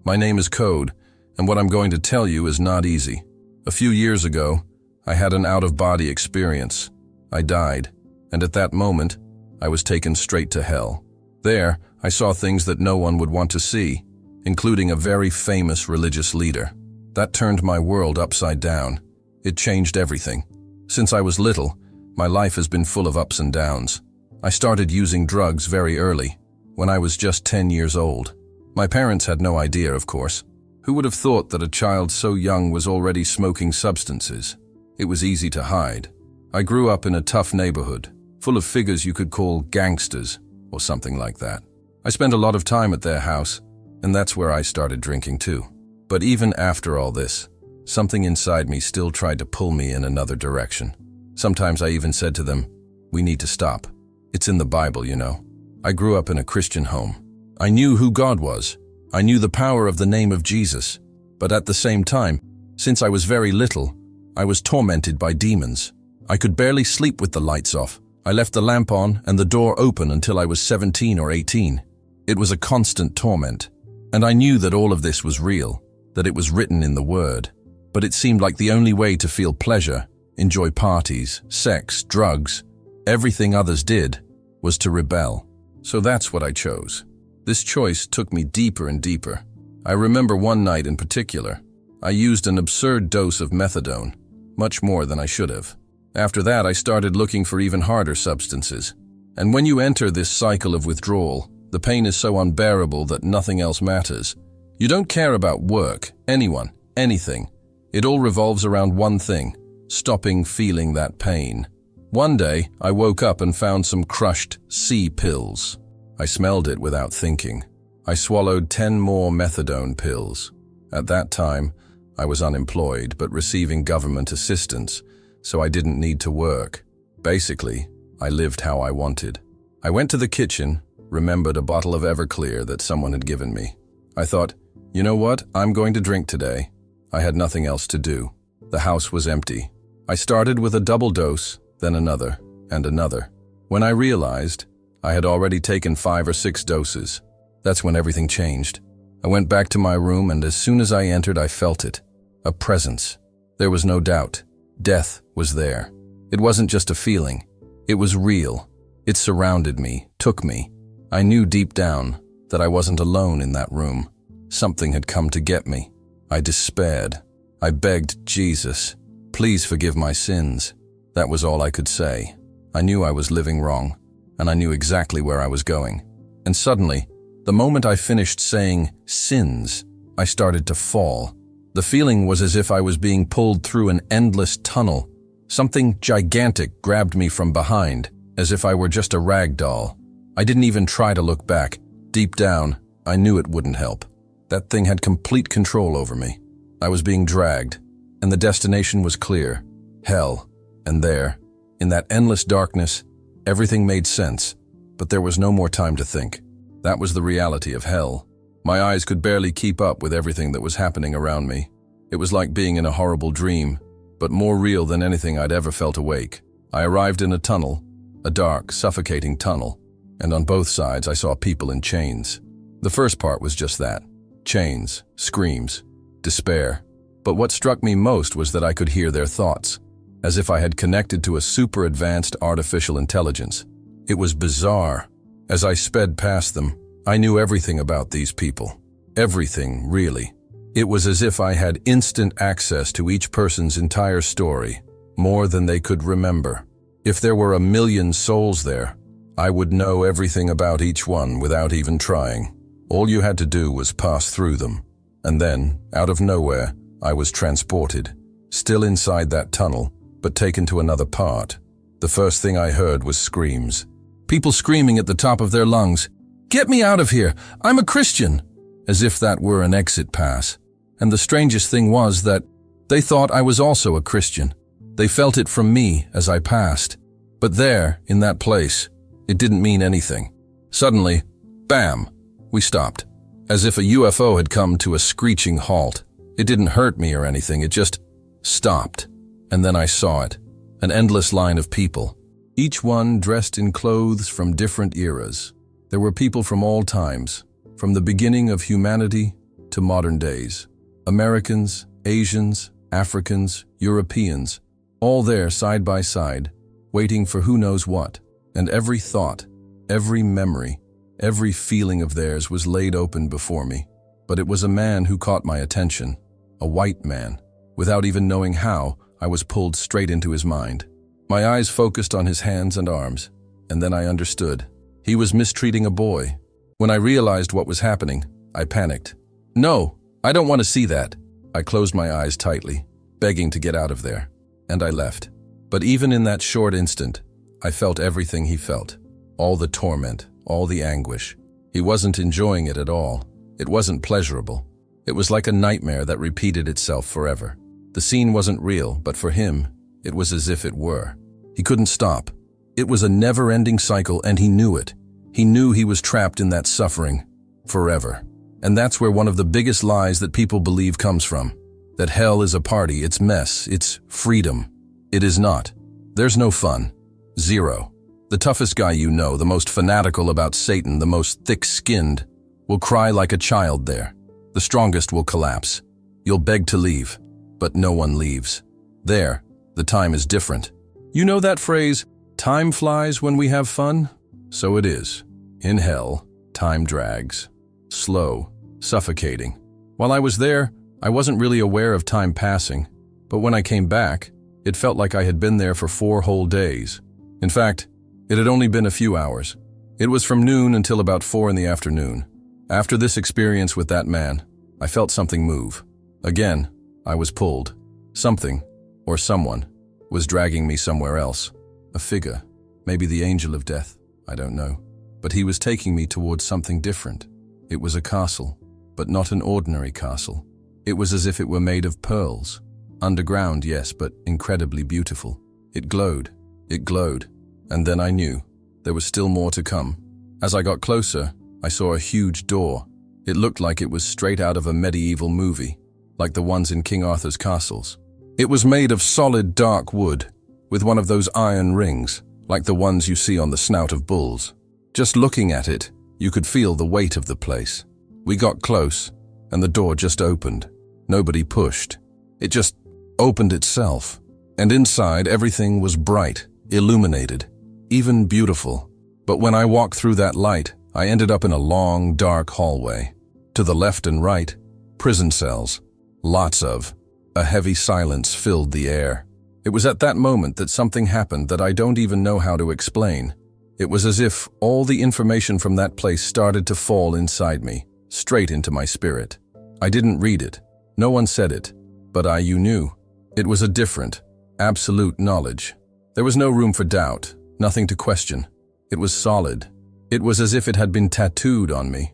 My name is Code, and what I'm going to tell you is not easy. A few years ago, I had an out-of-body experience. I died, and at that moment, I was taken straight to hell. There, I saw things that no one would want to see, including a very famous religious leader. That turned my world upside down. It changed everything. Since I was little, my life has been full of ups and downs. I started using drugs very early, when I was just 10 years old. My parents had no idea, of course. Who would have thought that a child so young was already smoking substances? It was easy to hide. I grew up in a tough neighborhood, full of figures you could call gangsters, or something like that. I spent a lot of time at their house, and that's where I started drinking too. But even after all this, something inside me still tried to pull me in another direction. Sometimes I even said to them, "We need to stop. It's in the Bible, you know." I grew up in a Christian home. I knew who God was. I knew the power of the name of Jesus. But at the same time, since I was very little, I was tormented by demons. I could barely sleep with the lights off. I left the lamp on and the door open until I was 17 or 18. It was a constant torment. And I knew that all of this was real, that it was written in the Word. But it seemed like the only way to feel pleasure, enjoy parties, sex, drugs, everything others did, was to rebel. So that's what I chose. This choice took me deeper and deeper. I remember one night in particular, I used an absurd dose of methadone, much more than I should have. After that, I started looking for even harder substances. And when you enter this cycle of withdrawal, the pain is so unbearable that nothing else matters. You don't care about work, anyone, anything. It all revolves around one thing: stopping feeling that pain. One day, I woke up and found some crushed C pills. I smelled it without thinking. I swallowed 10 more methadone pills. At that time, I was unemployed but receiving government assistance, so I didn't need to work. Basically, I lived how I wanted. I went to the kitchen, remembered a bottle of Everclear that someone had given me. I thought, you know what, I'm going to drink today. I had nothing else to do. The house was empty. I started with a double dose, then another, and another. When I realized, I had already taken 5 or 6 doses. That's when everything changed. I went back to my room, and as soon as I entered, I felt it. A presence. There was no doubt. Death was there. It wasn't just a feeling. It was real. It surrounded me, took me. I knew deep down that I wasn't alone in that room. Something had come to get me. I despaired. I begged Jesus, "Please forgive my sins." That was all I could say. I knew I was living wrong, and I knew exactly where I was going. And suddenly, the moment I finished saying sins, I started to fall. The feeling was as if I was being pulled through an endless tunnel. Something gigantic grabbed me from behind, as if I were just a rag doll. I didn't even try to look back. Deep down, I knew it wouldn't help. That thing had complete control over me. I was being dragged, and the destination was clear: hell. And there, in that endless darkness, everything made sense, but there was no more time to think. That was the reality of hell. My eyes could barely keep up with everything that was happening around me. It was like being in a horrible dream, but more real than anything I'd ever felt awake. I arrived in a tunnel, a dark, suffocating tunnel, and on both sides I saw people in chains. The first part was just that: chains, screams, despair. But what struck me most was that I could hear their thoughts, as if I had connected to a super advanced artificial intelligence. It was bizarre. As I sped past them, I knew everything about these people. Everything, really. It was as if I had instant access to each person's entire story, more than they could remember. If there were 1,000,000 souls there, I would know everything about each one without even trying. All you had to do was pass through them. And then, out of nowhere, I was transported, still inside that tunnel, but taken to another part. The first thing I heard was screams. People screaming at the top of their lungs, "Get me out of here! I'm a Christian!" As if that were an exit pass. And the strangest thing was that they thought I was also a Christian. They felt it from me as I passed. But there, in that place, it didn't mean anything. Suddenly, bam, we stopped. As if a UFO had come to a screeching halt. It didn't hurt me or anything, it just stopped. And then I saw it, an endless line of people, each one dressed in clothes from different eras. There were people from all times, from the beginning of humanity to modern days. Americans, Asians, Africans, Europeans, all there side by side, waiting for who knows what. And every thought, every memory, every feeling of theirs was laid open before me. But it was a man who caught my attention, a white man. Without even knowing how, I was pulled straight into his mind. My eyes focused on his hands and arms, and then I understood. He was mistreating a boy. When I realized what was happening, I panicked. "No, I don't want to see that." I closed my eyes tightly, begging to get out of there, and I left. But even in that short instant, I felt everything he felt. All the torment, all the anguish. He wasn't enjoying it at all. It wasn't pleasurable. It was like a nightmare that repeated itself forever. The scene wasn't real, but for him, it was as if it were. He couldn't stop. It was a never-ending cycle, and he knew it. He knew he was trapped in that suffering forever. And that's where one of the biggest lies that people believe comes from. That hell is a party, it's mess, it's freedom. It is not. There's no fun. Zero. The toughest guy you know, the most fanatical about Satan, the most thick-skinned, will cry like a child there. The strongest will collapse. You'll beg to leave, but no one leaves. There, the time is different. You know that phrase, time flies when we have fun? So it is. In hell, time drags. Slow, suffocating. While I was there, I wasn't really aware of time passing, but when I came back, it felt like I had been there for 4 whole days. In fact, it had only been a few hours. It was from noon until about 4 in the afternoon. After this experience with that man, I felt something move. Again, I was pulled. Something, or someone, was dragging me somewhere else. A figure, maybe the angel of death, I don't know. But he was taking me towards something different. It was a castle, but not an ordinary castle. It was as if it were made of pearls. Underground, yes, but incredibly beautiful. It glowed, and then I knew there was still more to come. As I got closer, I saw a huge door. It looked like it was straight out of a medieval movie, like the ones in King Arthur's castles. It was made of solid dark wood, with one of those iron rings, like the ones you see on the snout of bulls. Just looking at it, you could feel the weight of the place. We got close, and the door just opened. Nobody pushed. It just opened itself. And inside, everything was bright, illuminated, even beautiful. But when I walked through that light, I ended up in a long, dark hallway. To the left and right, prison cells. Lots of. A heavy silence filled the air. It was at that moment that something happened that I don't even know how to explain. It was as if all the information from that place started to fall inside me, straight into my spirit. I didn't read it. No one said it. But you knew. It was a different, absolute knowledge. There was no room for doubt, nothing to question. It was solid. It was as if it had been tattooed on me.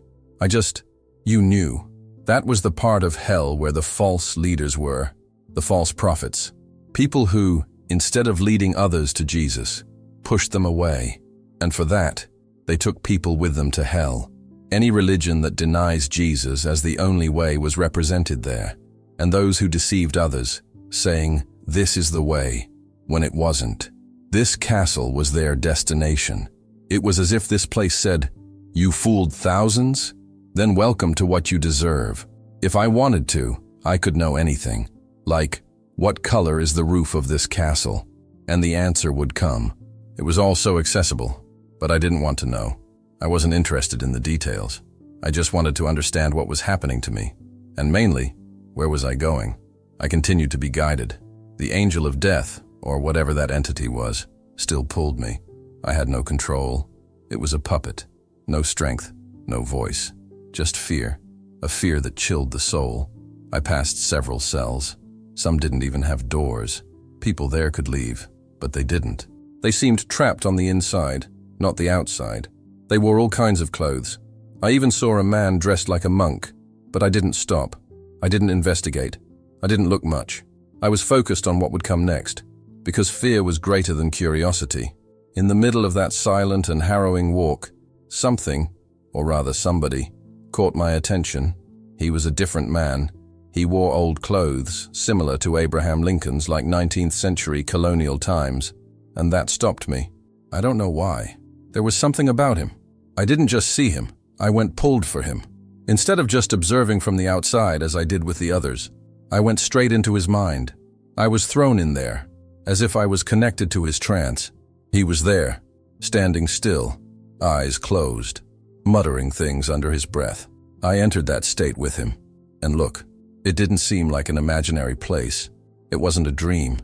You knew. That was the part of hell where the false leaders were, the false prophets. People who, instead of leading others to Jesus, pushed them away. And for that, they took people with them to hell. Any religion that denies Jesus as the only way was represented there, and those who deceived others, saying, "This is the way," when it wasn't. This castle was their destination. It was as if this place said, "You fooled thousands? Then welcome to what you deserve." If I wanted to, I could know anything. Like, what color is the roof of this castle? And the answer would come. It was all so accessible, but I didn't want to know. I wasn't interested in the details. I just wanted to understand what was happening to me. And mainly, where was I going? I continued to be guided. The angel of death, or whatever that entity was, still pulled me. I had no control. It was a puppet. No strength, no voice. Just fear. A fear that chilled the soul. I passed several cells. Some didn't even have doors. People there could leave, but they didn't. They seemed trapped on the inside, not the outside. They wore all kinds of clothes. I even saw a man dressed like a monk, but I didn't stop. I didn't investigate. I didn't look much. I was focused on what would come next, because fear was greater than curiosity. In the middle of that silent and harrowing walk, something, or rather somebody, caught my attention. He was a different man. He wore old clothes, similar to Abraham Lincoln's, like 19th century colonial times, and that stopped me. I don't know why. There was something about him. I didn't just see him. I went pulled for him. Instead of just observing from the outside as I did with the others, I went straight into his mind. I was thrown in there, as if I was connected to his trance. He was there, standing still, eyes closed, muttering things under his breath. I entered that state with him. And look, it didn't seem like an imaginary place. It wasn't a dream.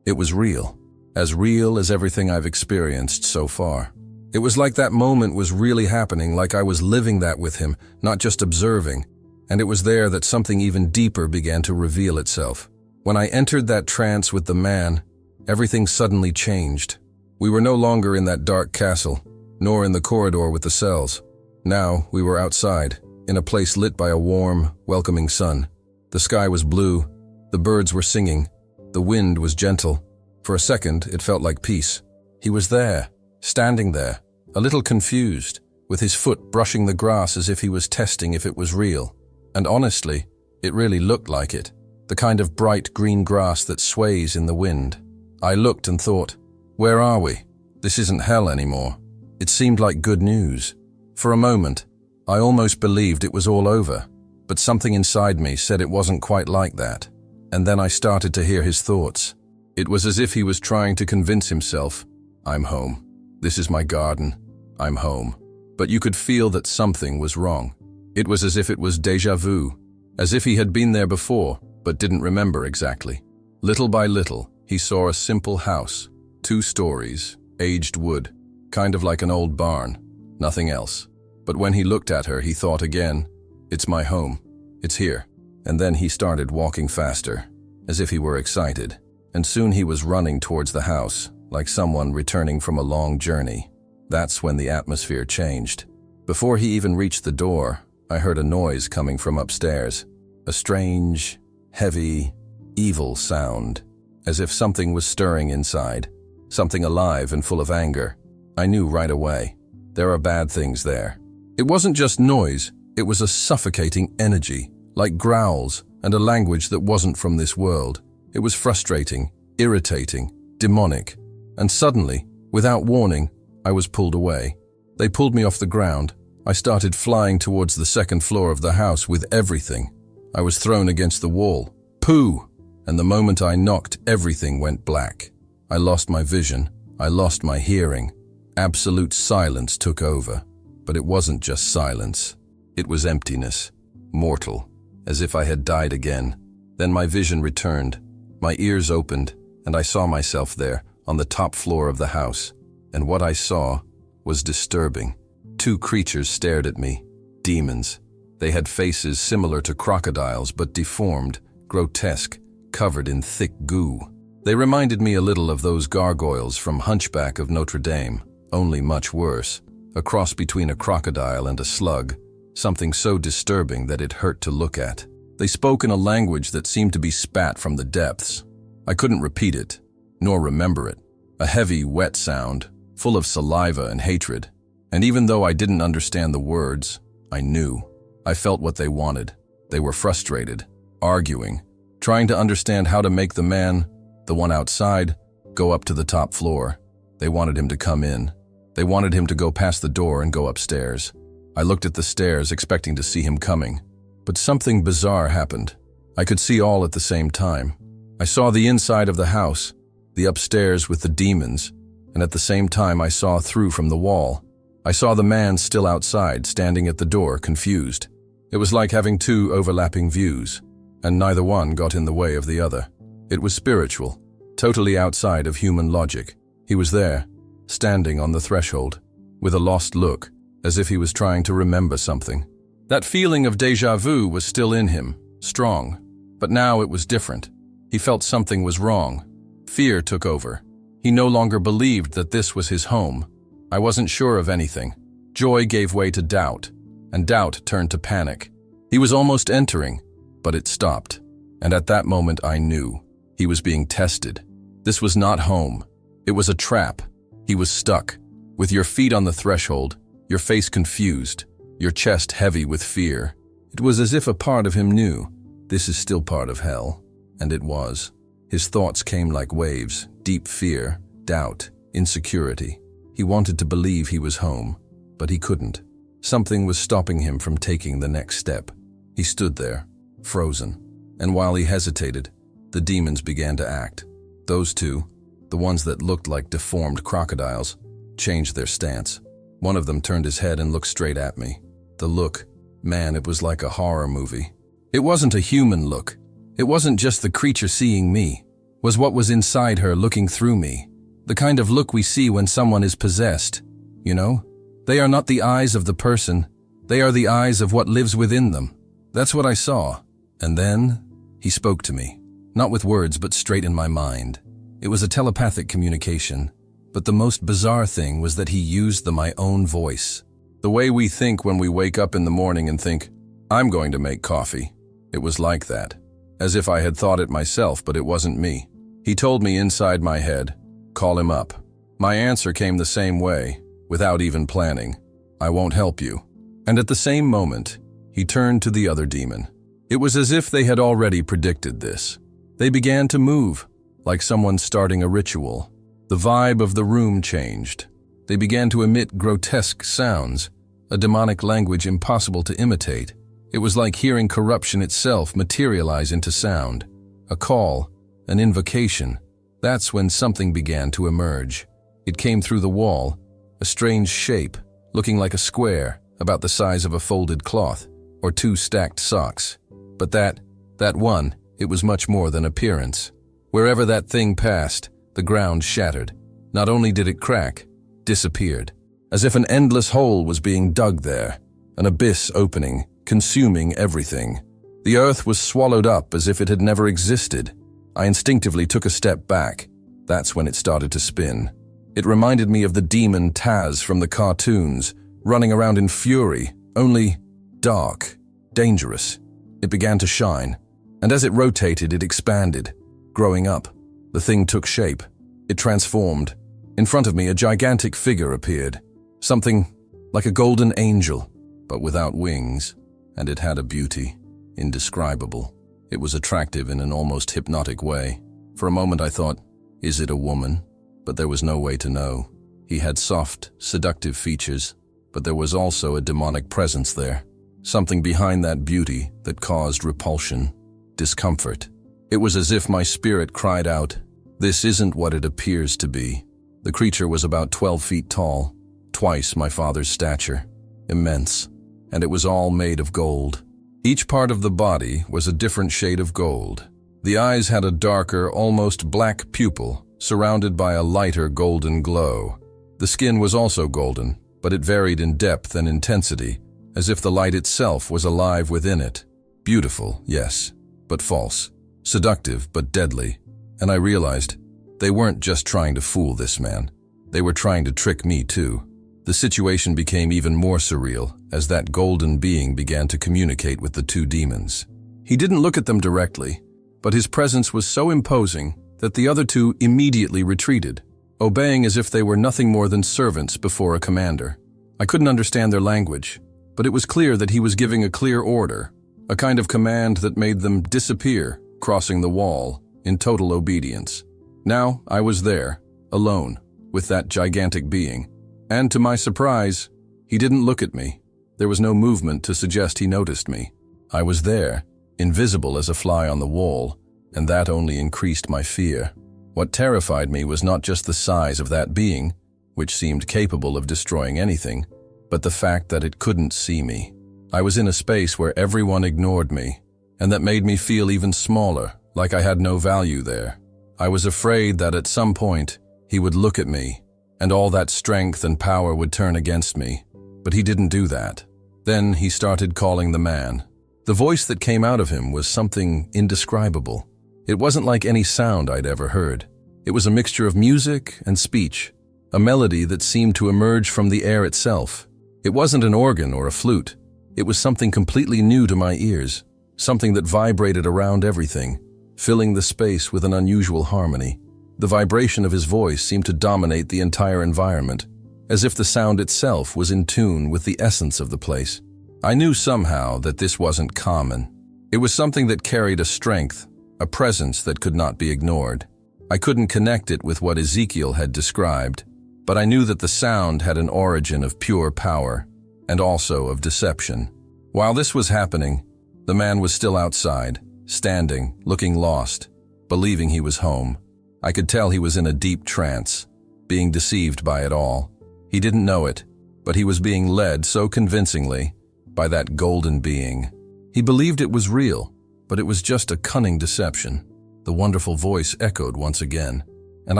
It was real as everything I've experienced so far. It was like that moment was really happening, like I was living that with him, not just observing. And it was there that something even deeper began to reveal itself. When I entered that trance with the man, everything suddenly changed. We were no longer in that dark castle, nor in the corridor with the cells. Now we were outside, in a place lit by a warm, welcoming sun. The sky was blue, the birds were singing, the wind was gentle. For a second, it felt like peace. He was there, standing there, a little confused, with his foot brushing the grass as if he was testing if it was real. And honestly, it really looked like it, the kind of bright green grass that sways in the wind. I looked and thought, where are we? This isn't hell anymore. It seemed like good news. For a moment, I almost believed it was all over, but something inside me said it wasn't quite like that. And then I started to hear his thoughts. It was as if he was trying to convince himself, I'm home. This is my garden. I'm home. But you could feel that something was wrong. It was as if it was déjà vu, as if he had been there before, but didn't remember exactly. Little by little, he saw a simple house, 2 stories, aged wood, kind of like an old barn, nothing else. But when he looked at her, he thought again, it's my home. It's here. And then he started walking faster, as if he were excited. And soon he was running towards the house, like someone returning from a long journey. That's when the atmosphere changed. Before he even reached the door, I heard a noise coming from upstairs. A strange, heavy, evil sound, as if something was stirring inside, something alive and full of anger. I knew right away. There are bad things there. It wasn't just noise, it was a suffocating energy, like growls and a language that wasn't from this world. It was frustrating, irritating, demonic. And suddenly, without warning, I was pulled away. They pulled me off the ground. I started flying towards the 2nd floor of the house with everything. I was thrown against the wall. Pooh! And the moment I knocked, everything went black. I lost my vision. I lost my hearing. Absolute silence took over. But it wasn't just silence. It was emptiness. Mortal. As if I had died again. Then my vision returned. My ears opened, and I saw myself there, on the top floor of the house. And what I saw was disturbing. 2 creatures stared at me. Demons. They had faces similar to crocodiles, but deformed, grotesque, covered in thick goo. They reminded me a little of those gargoyles from Hunchback of Notre Dame, only much worse. A cross between a crocodile and a slug. Something so disturbing that it hurt to look at. They spoke in a language that seemed to be spat from the depths. I couldn't repeat it, nor remember it. A heavy, wet sound, full of saliva and hatred. And even though I didn't understand the words, I knew. I felt what they wanted. They were frustrated, arguing, trying to understand how to make the man, the one outside, go up to the top floor. They wanted him to come in. They wanted him to go past the door and go upstairs. I looked at the stairs, expecting to see him coming. But something bizarre happened. I could see all at the same time. I saw the inside of the house, the upstairs with the demons, and at the same time I saw through from the wall. I saw the man still outside, standing at the door, confused. It was like having 2 overlapping views, and neither one got in the way of the other. It was spiritual, totally outside of human logic. He was there, standing on the threshold, with a lost look, as if he was trying to remember something. That feeling of déjà vu was still in him, strong, but now it was different. He felt something was wrong. Fear took over. He no longer believed that this was his home. I wasn't sure of anything. Joy gave way to doubt, and doubt turned to panic. He was almost entering, but it stopped. And at that moment I knew. He was being tested. This was not home. It was a trap. He was stuck, with your feet on the threshold, your face confused, your chest heavy with fear. It was as if a part of him knew, this is still part of hell. And it was. His thoughts came like waves, deep fear, doubt, insecurity. He wanted to believe he was home, but he couldn't. Something was stopping him from taking the next step. He stood there, frozen, and while he hesitated, the demons began to act. Those two, the ones that looked like deformed crocodiles, changed their stance. One of them turned his head and looked straight at me. The look, man, it was like a horror movie. It wasn't a human look. It wasn't just the creature seeing me. It was what was inside her looking through me. The kind of look we see when someone is possessed. You know? They are not the eyes of the person. They are the eyes of what lives within them. That's what I saw. And then, he spoke to me. Not with words, but straight in my mind. It was a telepathic communication. But the most bizarre thing was that he used my own voice. The way we think when we wake up in the morning and think, I'm going to make coffee. It was like that. As if I had thought it myself, but it wasn't me. He told me inside my head, call him up. My answer came the same way, without even planning. I won't help you. And at the same moment, he turned to the other demon. It was as if they had already predicted this. They began to move, like someone starting a ritual. The vibe of the room changed. They began to emit grotesque sounds, a demonic language impossible to imitate. It was like hearing corruption itself materialize into sound. A call, an invocation. That's when something began to emerge. It came through the wall, a strange shape, looking like a square, about the size of a folded cloth, or two stacked socks. But that one, it was much more than appearance. Wherever that thing passed, the ground shattered. Not only did it crack, disappeared. As if an endless hole was being dug there, an abyss opening, consuming everything. The earth was swallowed up as if it had never existed. I instinctively took a step back. That's when it started to spin. It reminded me of the demon Taz from the cartoons, running around in fury, only dark, dangerous. It began to shine, and as it rotated, it expanded, growing up. The thing took shape. It transformed. In front of me, a gigantic figure appeared. Something like a golden angel, but without wings, and it had a beauty, indescribable. It was attractive in an almost hypnotic way. For a moment I thought, is it a woman? But there was no way to know. He had soft, seductive features, but there was also a demonic presence there. Something behind that beauty that caused repulsion, discomfort. It was as if my spirit cried out, this isn't what it appears to be. The creature was about 12 feet tall, twice my father's stature, immense, and it was all made of gold. Each part of the body was a different shade of gold. The eyes had a darker, almost black pupil, surrounded by a lighter golden glow. The skin was also golden, but it varied in depth and intensity, as if the light itself was alive within it. Beautiful, yes, but false. Seductive, but deadly. And I realized, they weren't just trying to fool this man. They were trying to trick me too. The situation became even more surreal as that golden being began to communicate with the two demons. He didn't look at them directly, but his presence was so imposing that the other two immediately retreated, obeying as if they were nothing more than servants before a commander. I couldn't understand their language, but it was clear that he was giving a clear order, a kind of command that made them disappear, crossing the wall, in total obedience. Now I was there, alone, with that gigantic being. And to my surprise, he didn't look at me. There was no movement to suggest he noticed me. I was there, invisible as a fly on the wall, and that only increased my fear. What terrified me was not just the size of that being, which seemed capable of destroying anything, but the fact that it couldn't see me. I was in a space where everyone ignored me, and that made me feel even smaller, like I had no value there. I was afraid that at some point, he would look at me, and all that strength and power would turn against me. But he didn't do that. Then he started calling the man. The voice that came out of him was something indescribable. It wasn't like any sound I'd ever heard. It was a mixture of music and speech, a melody that seemed to emerge from the air itself. It wasn't an organ or a flute. It was something completely new to my ears, something that vibrated around everything, filling the space with an unusual harmony. The vibration of his voice seemed to dominate the entire environment, as if the sound itself was in tune with the essence of the place. I knew somehow that this wasn't common. It was something that carried a strength, a presence that could not be ignored. I couldn't connect it with what Ezekiel had described, but I knew that the sound had an origin of pure power. and also of deception. While this was happening, the man was still outside, standing, looking lost, believing he was home. I could tell he was in a deep trance, being deceived by it all. He didn't know it, but he was being led so convincingly by that golden being. He believed it was real, but it was just a cunning deception. The wonderful voice echoed once again, and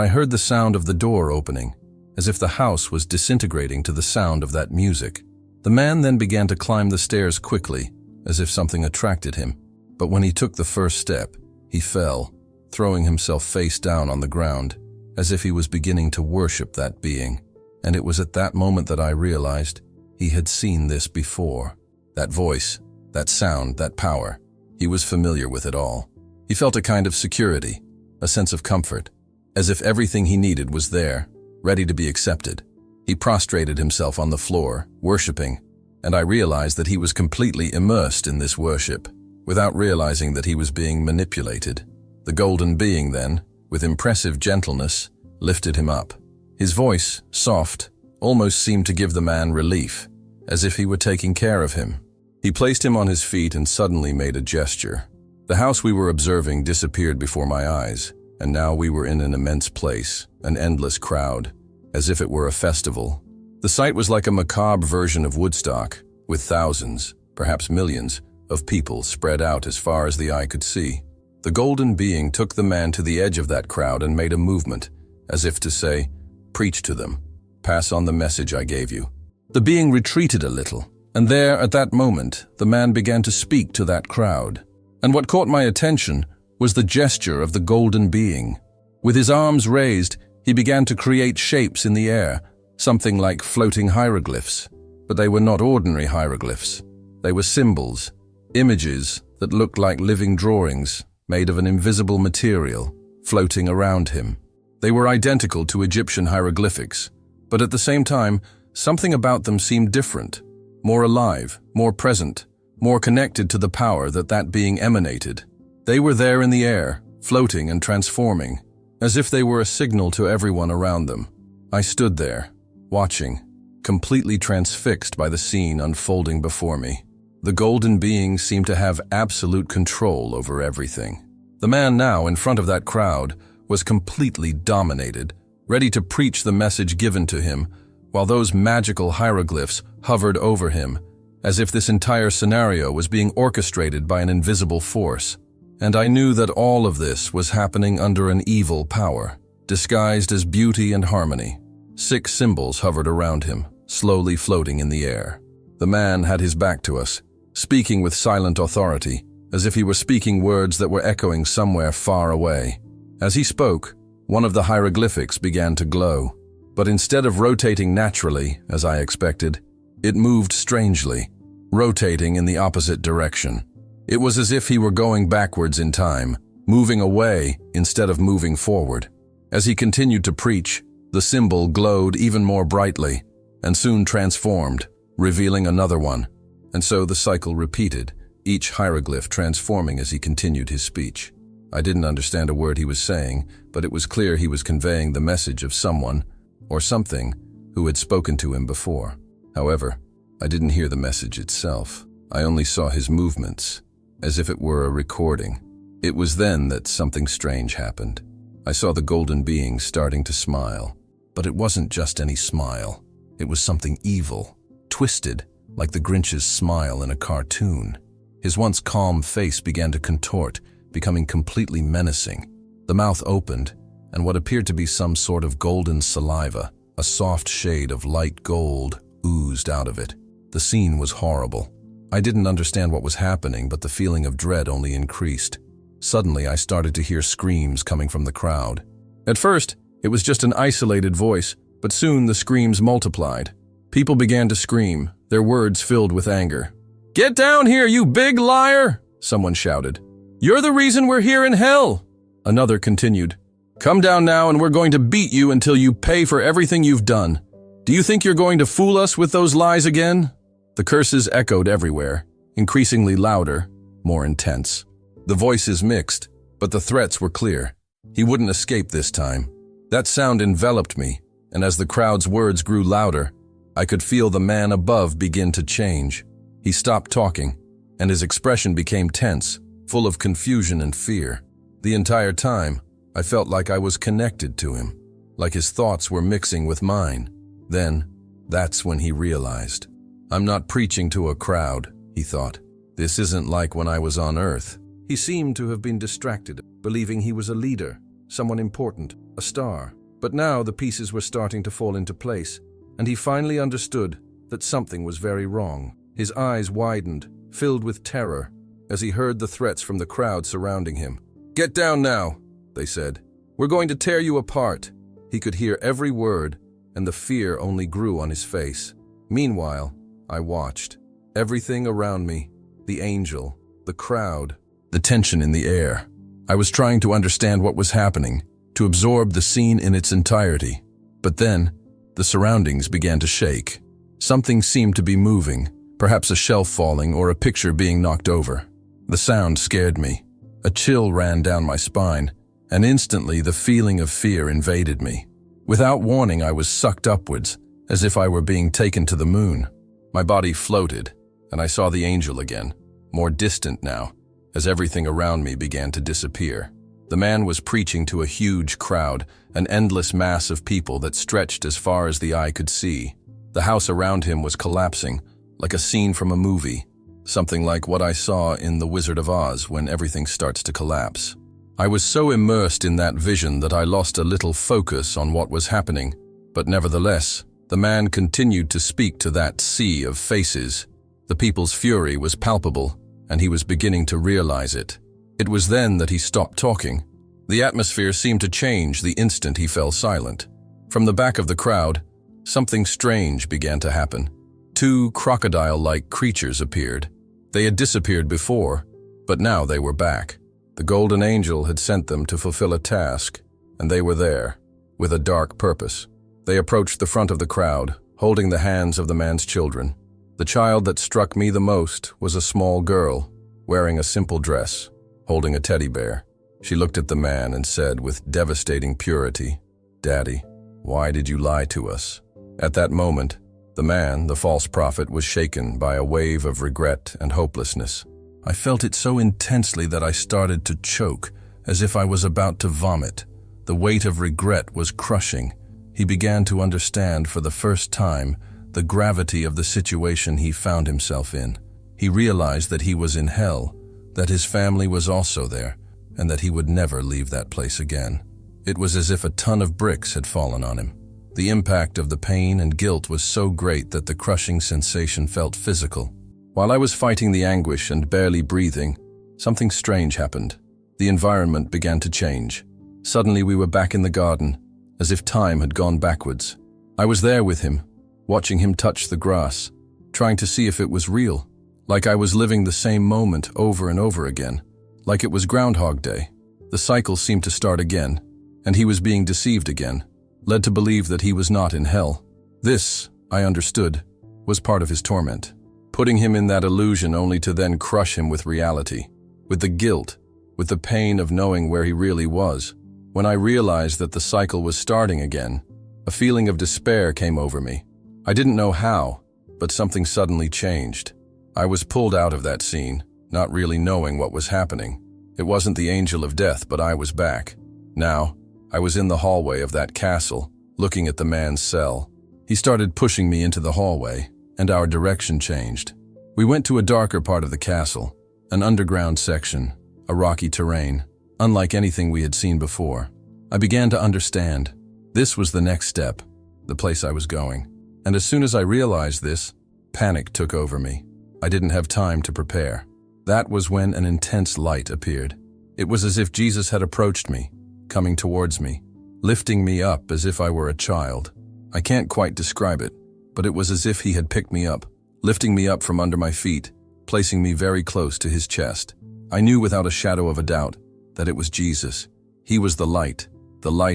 I heard the sound of the door opening, as if the house was disintegrating to the sound of that music. The man then began to climb the stairs quickly, as if something attracted him. But when he took the first step, he fell, throwing himself face down on the ground, as if he was beginning to worship that being. And it was at that moment that I realized he had seen this before. That voice, that sound, that power. He was familiar with it all. He felt a kind of security, a sense of comfort, as if everything he needed was there, ready to be accepted. He prostrated himself on the floor, worshiping, and I realized that he was completely immersed in this worship, without realizing that he was being manipulated. The golden being then, with impressive gentleness, lifted him up. His voice, soft, almost seemed to give the man relief, as if he were taking care of him. He placed him on his feet and suddenly made a gesture. The house we were observing disappeared before my eyes, and now we were in an immense place, an endless crowd, as if it were a festival. The sight was like a macabre version of Woodstock, with thousands, perhaps millions, of people spread out as far as the eye could see. The golden being took the man to the edge of that crowd and made a movement, as if to say, "Preach to them. Pass on the message I gave you." The being retreated a little, and there, at that moment, the man began to speak to that crowd. And what caught my attention was the gesture of the golden being. With his arms raised, he began to create shapes in the air, something like floating hieroglyphs. But they were not ordinary hieroglyphs. They were symbols, images that looked like living drawings made of an invisible material, floating around him. They were identical to Egyptian hieroglyphics, but at the same time, something about them seemed different, more alive, more present, more connected to the power that being emanated. They were there in the air, floating and transforming, as if they were a signal to everyone around them. I stood there, watching, completely transfixed by the scene unfolding before me. The golden being seemed to have absolute control over everything. The man now in front of that crowd was completely dominated, ready to preach the message given to him, while those magical hieroglyphs hovered over him, as if this entire scenario was being orchestrated by an invisible force. And I knew that all of this was happening under an evil power, disguised as beauty and harmony. 6 symbols hovered around him, slowly floating in the air. The man had his back to us, speaking with silent authority, as if he were speaking words that were echoing somewhere far away. As he spoke, one of the hieroglyphics began to glow, but instead of rotating naturally, as I expected, it moved strangely, rotating in the opposite direction. It was as if he were going backwards in time, moving away instead of moving forward. As he continued to preach, the symbol glowed even more brightly, and soon transformed, revealing another one. And so the cycle repeated, each hieroglyph transforming as he continued his speech. I didn't understand a word he was saying, but it was clear he was conveying the message of someone, or something, who had spoken to him before. However, I didn't hear the message itself. I only saw his movements, as if it were a recording. It was then that something strange happened. I saw the golden being starting to smile, but it wasn't just any smile. It was something evil, twisted, like the Grinch's smile in a cartoon. His once calm face began to contort, becoming completely menacing. The mouth opened, and what appeared to be some sort of golden saliva, a soft shade of light gold, oozed out of it. The scene was horrible. I didn't understand what was happening, but the feeling of dread only increased. Suddenly, I started to hear screams coming from the crowd. At first, it was just an isolated voice, but soon the screams multiplied. People began to scream, their words filled with anger. "Get down here, you big liar!" someone shouted. "You're the reason we're here in hell!" Another continued. "Come down now and we're going to beat you until you pay for everything you've done. Do you think you're going to fool us with those lies again?" The curses echoed everywhere, increasingly louder, more intense. The voices mixed, but the threats were clear. He wouldn't escape this time. That sound enveloped me, and as the crowd's words grew louder, I could feel the man above begin to change. He stopped talking, and his expression became tense, full of confusion and fear. The entire time, I felt like I was connected to him, like his thoughts were mixing with mine. Then, that's when he realized. I'm not preaching to a crowd, he thought. This isn't like when I was on Earth. He seemed to have been distracted, believing he was a leader, someone important, a star. But now the pieces were starting to fall into place, and he finally understood that something was very wrong. His eyes widened, filled with terror, as he heard the threats from the crowd surrounding him. "Get down now," they said. "We're going to tear you apart." He could hear every word, and the fear only grew on his face. Meanwhile, I watched. Everything around me, the angel, the crowd, the tension in the air. I was trying to understand what was happening, to absorb the scene in its entirety. But then, the surroundings began to shake. Something seemed to be moving, perhaps a shelf falling or a picture being knocked over. The sound scared me. A chill ran down my spine, and instantly the feeling of fear invaded me. Without warning, I was sucked upwards, as if I were being taken to the moon. My body floated, and I saw the angel again, more distant now, as everything around me began to disappear. The man was preaching to a huge crowd, an endless mass of people that stretched as far as the eye could see. The house around him was collapsing, like a scene from a movie, something like what I saw in The Wizard of Oz when everything starts to collapse. I was so immersed in that vision that I lost a little focus on what was happening, but nevertheless, the man continued to speak to that sea of faces. The people's fury was palpable, and he was beginning to realize it. It was then that he stopped talking. The atmosphere seemed to change the instant he fell silent. From the back of the crowd, something strange began to happen. Two crocodile-like creatures appeared. They had disappeared before, but now they were back. The golden angel had sent them to fulfill a task, and they were there, with a dark purpose. They approached the front of the crowd, holding the hands of the man's children. The child that struck me the most was a small girl, wearing a simple dress, holding a teddy bear. She looked at the man and said with devastating purity, "Daddy, why did you lie to us?" At that moment, the man, the false prophet, was shaken by a wave of regret and hopelessness. I felt it so intensely that I started to choke, as if I was about to vomit. The weight of regret was crushing. He began to understand for the first time the gravity of the situation he found himself in. He realized that he was in hell, that his family was also there, and that he would never leave that place again. It was as if a ton of bricks had fallen on him. The impact of the pain and guilt was so great that the crushing sensation felt physical. While I was fighting the anguish and barely breathing, something strange happened. The environment began to change. Suddenly we were back in the garden, as if time had gone backwards. I was there with him, watching him touch the grass, trying to see if it was real, like I was living the same moment over and over again, like it was Groundhog Day. The cycle seemed to start again, and he was being deceived again, led to believe that he was not in hell. This, I understood, was part of his torment, putting him in that illusion only to then crush him with reality, with the guilt, with the pain of knowing where he really was. When I realized that the cycle was starting again, a feeling of despair came over me. I didn't know how, but something suddenly changed. I was pulled out of that scene, not really knowing what was happening. It wasn't the angel of death, but I was back. Now, I was in the hallway of that castle, looking at the man's cell. He started pushing me into the hallway, and our direction changed. We went to a darker part of the castle, an underground section, a rocky terrain, unlike anything we had seen before. I began to understand. This was the next step, the place I was going. And as soon as I realized this, panic took over me. I didn't have time to prepare. That was when an intense light appeared. It was as if Jesus had approached me, coming towards me, lifting me up as if I were a child. I can't quite describe it, but it was as if he had picked me up, lifting me up from under my feet, placing me very close to his chest. I knew without a shadow of a doubt that it was Jesus. He was the light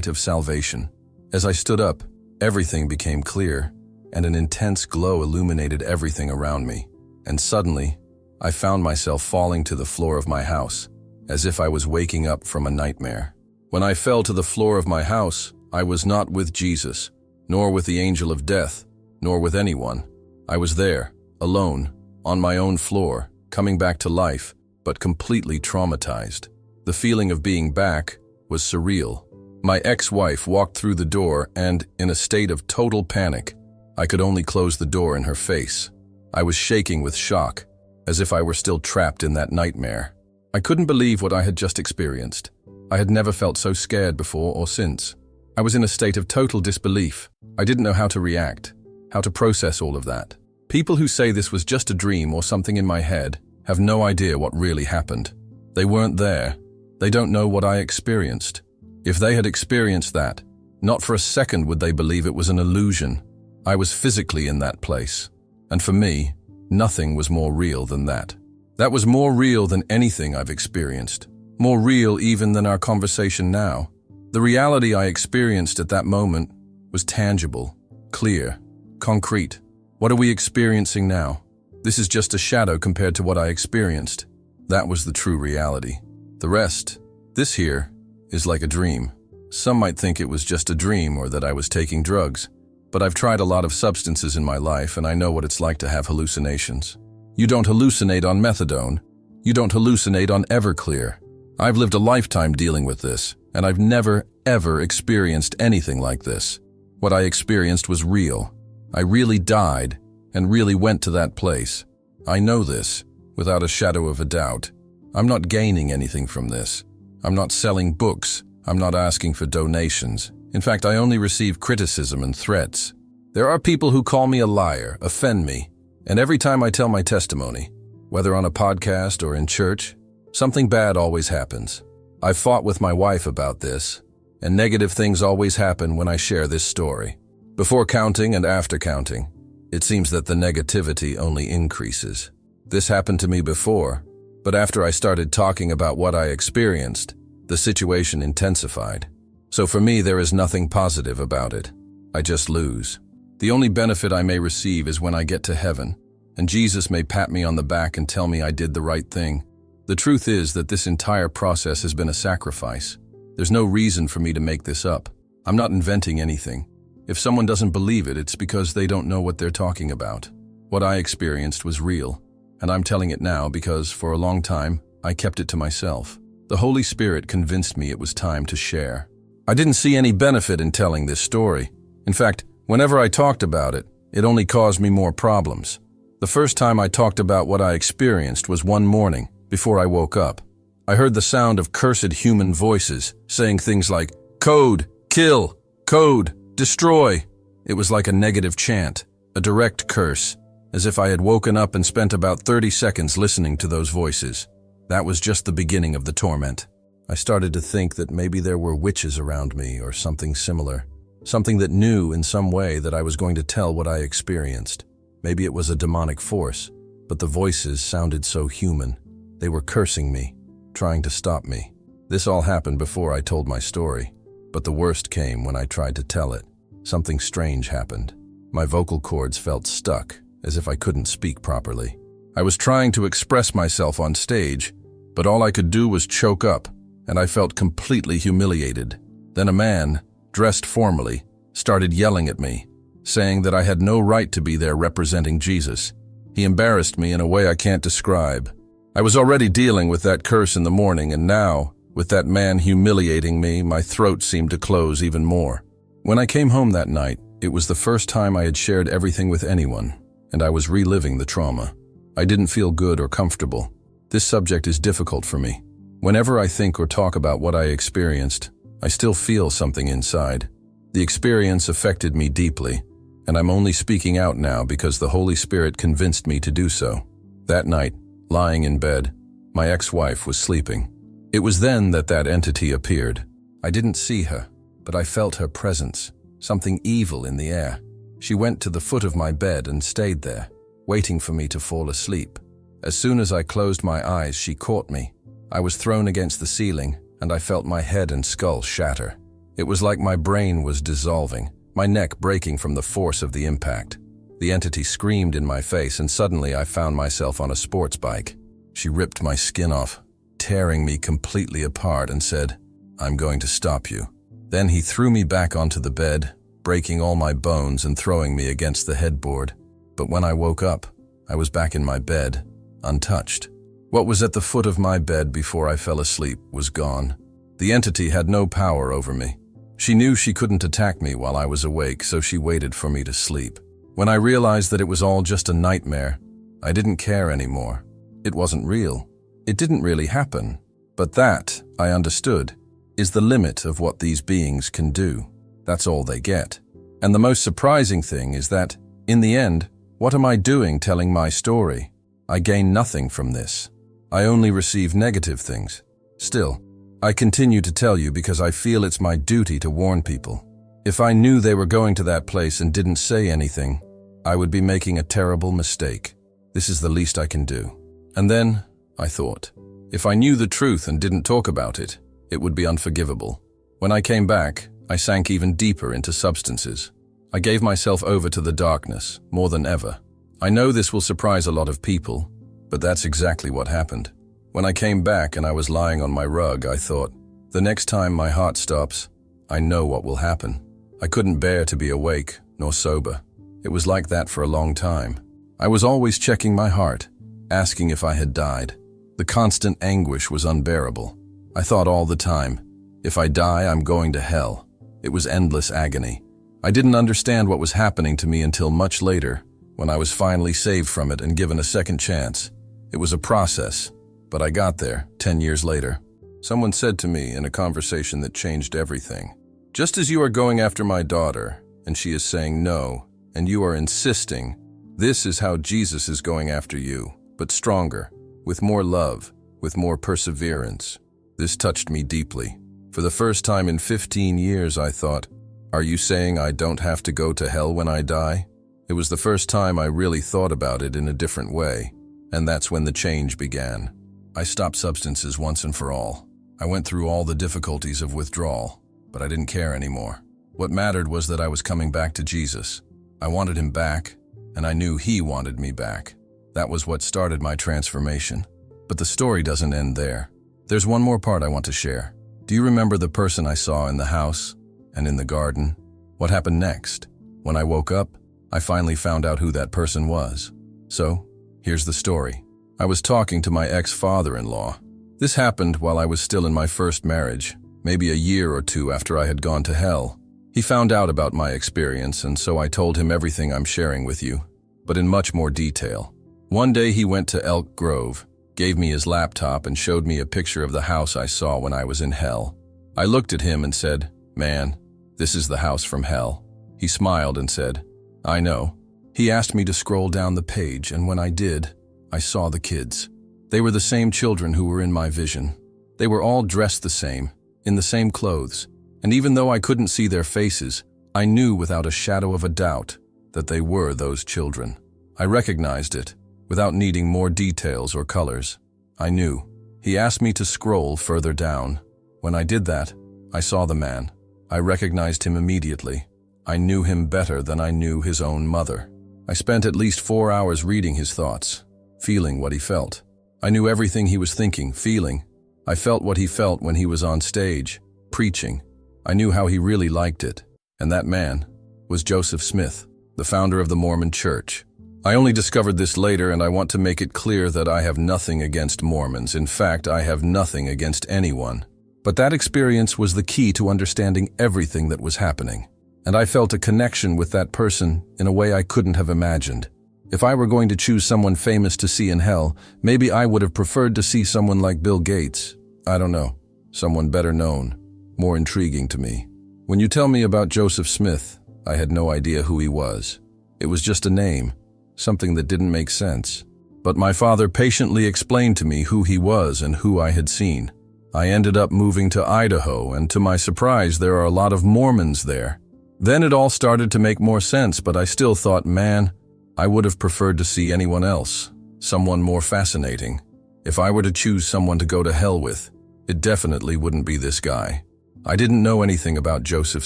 of salvation. As I stood up, everything became clear, and an intense glow illuminated everything around me. And suddenly, I found myself falling to the floor of my house, as if I was waking up from a nightmare. When I fell to the floor of my house, I was not with Jesus, nor with the angel of death, nor with anyone. I was there, alone, on my own floor, coming back to life, but completely traumatized. The feeling of being back was surreal. My ex-wife walked through the door and, in a state of total panic, I could only close the door in her face. I was shaking with shock, as if I were still trapped in that nightmare. I couldn't believe what I had just experienced. I had never felt so scared before or since. I was in a state of total disbelief. I didn't know how to react, how to process all of that. People who say this was just a dream or something in my head have no idea what really happened. They weren't there. They don't know what I experienced. If they had experienced that, not for a second would they believe it was an illusion. I was physically in that place. And for me, nothing was more real than that. That was more real than anything I've experienced. More real even than our conversation now. The reality I experienced at that moment was tangible, clear, concrete. What are we experiencing now? This is just a shadow compared to what I experienced. That was the true reality. The rest, this here, is like a dream. Some might think it was just a dream or that I was taking drugs. But I've tried a lot of substances in my life and I know what it's like to have hallucinations. You don't hallucinate on methadone. You don't hallucinate on Everclear. I've lived a lifetime dealing with this, and I've never, ever experienced anything like this. What I experienced was real. I really died and really went to that place. I know this, without a shadow of a doubt. I'm not gaining anything from this. I'm not selling books. I'm not asking for donations. In fact, I only receive criticism and threats. There are people who call me a liar, offend me, and every time I tell my testimony, whether on a podcast or in church, something bad always happens. I've fought with my wife about this, and negative things always happen when I share this story. Before counting and after counting, it seems that the negativity only increases. This happened to me before, but after I started talking about what I experienced, the situation intensified. So for me, there is nothing positive about it. I just lose. The only benefit I may receive is when I get to heaven, and Jesus may pat me on the back and tell me I did the right thing. The truth is that this entire process has been a sacrifice. There's no reason for me to make this up. I'm not inventing anything. If someone doesn't believe it, it's because they don't know what they're talking about. What I experienced was real, and I'm telling it now because, for a long time, I kept it to myself. The Holy Spirit convinced me it was time to share. I didn't see any benefit in telling this story. In fact, whenever I talked about it, it only caused me more problems. The first time I talked about what I experienced was one morning, before I woke up. I heard the sound of cursed human voices, saying things like, "Code, kill, code, destroy." It was like a negative chant, a direct curse, as if I had woken up and spent about 30 seconds listening to those voices. That was just the beginning of the torment. I started to think that maybe there were witches around me or something similar. Something that knew in some way that I was going to tell what I experienced. Maybe it was a demonic force, but the voices sounded so human. They were cursing me, trying to stop me. This all happened before I told my story, but the worst came when I tried to tell it. Something strange happened. My vocal cords felt stuck, as if I couldn't speak properly. I was trying to express myself on stage, but all I could do was choke up, and I felt completely humiliated. Then a man, dressed formally, started yelling at me, saying that I had no right to be there representing Jesus. He embarrassed me in a way I can't describe. I was already dealing with that curse in the morning, and now, with that man humiliating me, my throat seemed to close even more. When I came home that night, it was the first time I had shared everything with anyone, and I was reliving the trauma. I didn't feel good or comfortable. This subject is difficult for me. Whenever I think or talk about what I experienced, I still feel something inside. The experience affected me deeply, and I'm only speaking out now because the Holy Spirit convinced me to do so. That night, lying in bed, my ex-wife was sleeping. It was then that entity appeared. I didn't see her, but I felt her presence, something evil in the air. She went to the foot of my bed and stayed there, waiting for me to fall asleep. As soon as I closed my eyes, she caught me. I was thrown against the ceiling, and I felt my head and skull shatter. It was like my brain was dissolving, my neck breaking from the force of the impact. The entity screamed in my face, and suddenly I found myself on a sports bike. She ripped my skin off, tearing me completely apart, and said, "I'm going to stop you." Then he threw me back onto the bed, breaking all my bones and throwing me against the headboard. But when I woke up, I was back in my bed, untouched. What was at the foot of my bed before I fell asleep was gone. The entity had no power over me. She knew she couldn't attack me while I was awake, so she waited for me to sleep. When I realized that it was all just a nightmare, I didn't care anymore. It wasn't real. It didn't really happen. But that, I understood, is the limit of what these beings can do. That's all they get. And the most surprising thing is that, in the end, what am I doing telling my story? I gain nothing from this. I only receive negative things. Still, I continue to tell you because I feel it's my duty to warn people. If I knew they were going to that place and didn't say anything, I would be making a terrible mistake. This is the least I can do. And then, I thought, if I knew the truth and didn't talk about it, it would be unforgivable. When I came back, I sank even deeper into substances. I gave myself over to the darkness, more than ever. I know this will surprise a lot of people, but that's exactly what happened. When I came back and I was lying on my rug, I thought, the next time my heart stops, I know what will happen. I couldn't bear to be awake, nor sober. It was like that for a long time. I was always checking my heart, asking if I had died. The constant anguish was unbearable. I thought all the time, if I die, I'm going to hell. It was endless agony. I didn't understand what was happening to me until much later, when I was finally saved from it and given a second chance. It was a process, but I got there 10 years later. Someone said to me in a conversation that changed everything, just as you are going after my daughter, and she is saying no, and you are insisting, this is how Jesus is going after you, but stronger, with more love, with more perseverance. This touched me deeply. For the first time in 15 years, I thought, are you saying I don't have to go to hell when I die? It was the first time I really thought about it in a different way. And that's when the change began. I stopped substances once and for all. I went through all the difficulties of withdrawal, but I didn't care anymore. What mattered was that I was coming back to Jesus. I wanted him back, and I knew he wanted me back. That was what started my transformation. But the story doesn't end there. There's one more part I want to share. Do you remember the person I saw in the house and in the garden? What happened next? When I woke up, I finally found out who that person was. So, here's the story. I was talking to my ex-father-in-law. This happened while I was still in my first marriage, maybe a year or two after I had gone to hell. He found out about my experience, and so I told him everything I'm sharing with you, but in much more detail. One day he went to Elk Grove, gave me his laptop, and showed me a picture of the house I saw when I was in hell. I looked at him and said, "Man, this is the house from hell." He smiled and said, "I know." He asked me to scroll down the page, and when I did, I saw the kids. They were the same children who were in my vision. They were all dressed the same, in the same clothes, and even though I couldn't see their faces, I knew without a shadow of a doubt that they were those children. I recognized it, without needing more details or colors. I knew. He asked me to scroll further down. When I did that, I saw the man. I recognized him immediately. I knew him better than I knew his own mother. I spent at least 4 hours reading his thoughts, feeling what he felt. I knew everything he was thinking, feeling. I felt what he felt when he was on stage, preaching. I knew how he really liked it. And that man was Joseph Smith, the founder of the Mormon Church. I only discovered this later, and I want to make it clear that I have nothing against Mormons. In fact, I have nothing against anyone. But that experience was the key to understanding everything that was happening. And I felt a connection with that person in a way I couldn't have imagined. If I were going to choose someone famous to see in hell, maybe I would have preferred to see someone like Bill Gates. I don't know. Someone better known, more intriguing to me. When you tell me about Joseph Smith, I had no idea who he was. It was just a name, something that didn't make sense. But my father patiently explained to me who he was and who I had seen. I ended up moving to Idaho, and to my surprise, there are a lot of Mormons there. Then it all started to make more sense, but I still thought, man, I would have preferred to see anyone else, someone more fascinating. If I were to choose someone to go to hell with, it definitely wouldn't be this guy. I didn't know anything about Joseph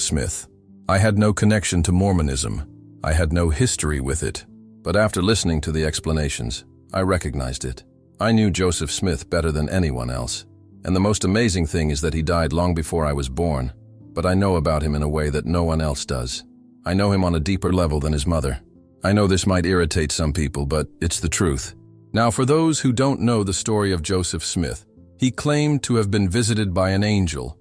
Smith. I had no connection to Mormonism. I had no history with it. But after listening to the explanations, I recognized it. I knew Joseph Smith better than anyone else. And the most amazing thing is that he died long before I was born. But I know about him in a way that no one else does. I know him on a deeper level than his mother. I know this might irritate some people, but it's the truth. Now, for those who don't know the story of Joseph Smith, he claimed to have been visited by an angel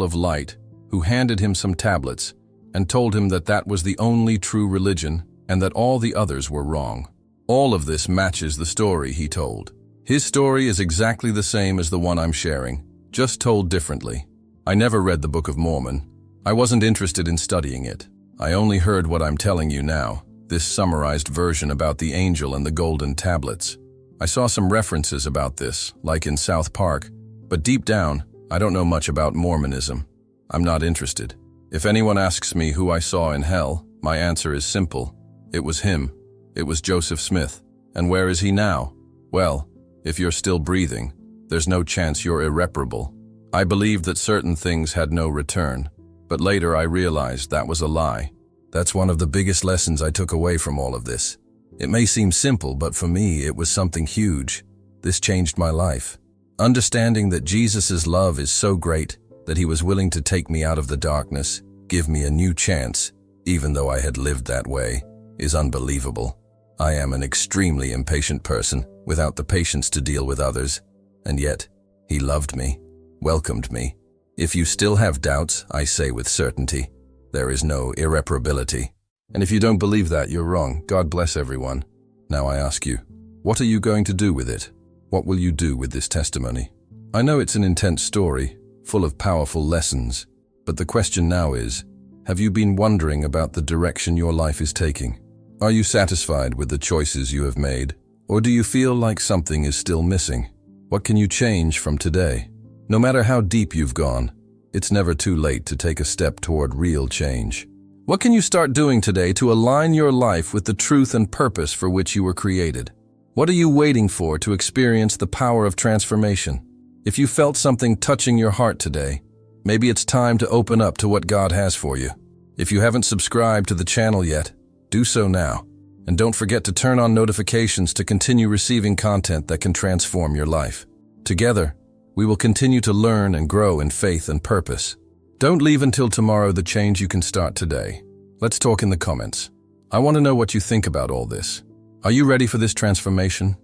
of light, who handed him some tablets and told him that that was the only true religion and that all the others were wrong. All of this matches the story he told. His story is exactly the same as the one I'm sharing, just told differently. I never read the Book of Mormon. I wasn't interested in studying it. I only heard what I'm telling you now, this summarized version about the angel and the golden tablets. I saw some references about this, like in South Park, but deep down, I don't know much about Mormonism. I'm not interested. If anyone asks me who I saw in hell, my answer is simple. It was him. It was Joseph Smith. And where is he now? Well, if you're still breathing, there's no chance you're irreparable. I believed that certain things had no return, but later I realized that was a lie. That's one of the biggest lessons I took away from all of this. It may seem simple, but for me, it was something huge. This changed my life. Understanding that Jesus' love is so great that he was willing to take me out of the darkness, give me a new chance, even though I had lived that way, is unbelievable. I am an extremely impatient person, without the patience to deal with others, and yet, he loved me, welcomed me. If you still have doubts, I say with certainty, there is no irreparability. And if you don't believe that, you're wrong. God bless everyone. Now I ask you, what are you going to do with it? What will you do with this testimony? I know it's an intense story, full of powerful lessons, but the question now is, have you been wondering about the direction your life is taking? Are you satisfied with the choices you have made, or do you feel like something is still missing? What can you change from today? No matter how deep you've gone, it's never too late to take a step toward real change. What can you start doing today to align your life with the truth and purpose for which you were created? What are you waiting for to experience the power of transformation? If you felt something touching your heart today, maybe it's time to open up to what God has for you. If you haven't subscribed to the channel yet, do so now. And don't forget to turn on notifications to continue receiving content that can transform your life. Together, we will continue to learn and grow in faith and purpose. Don't leave until tomorrow the change you can start today. Let's talk in the comments. I want to know what you think about all this. Are you ready for this transformation?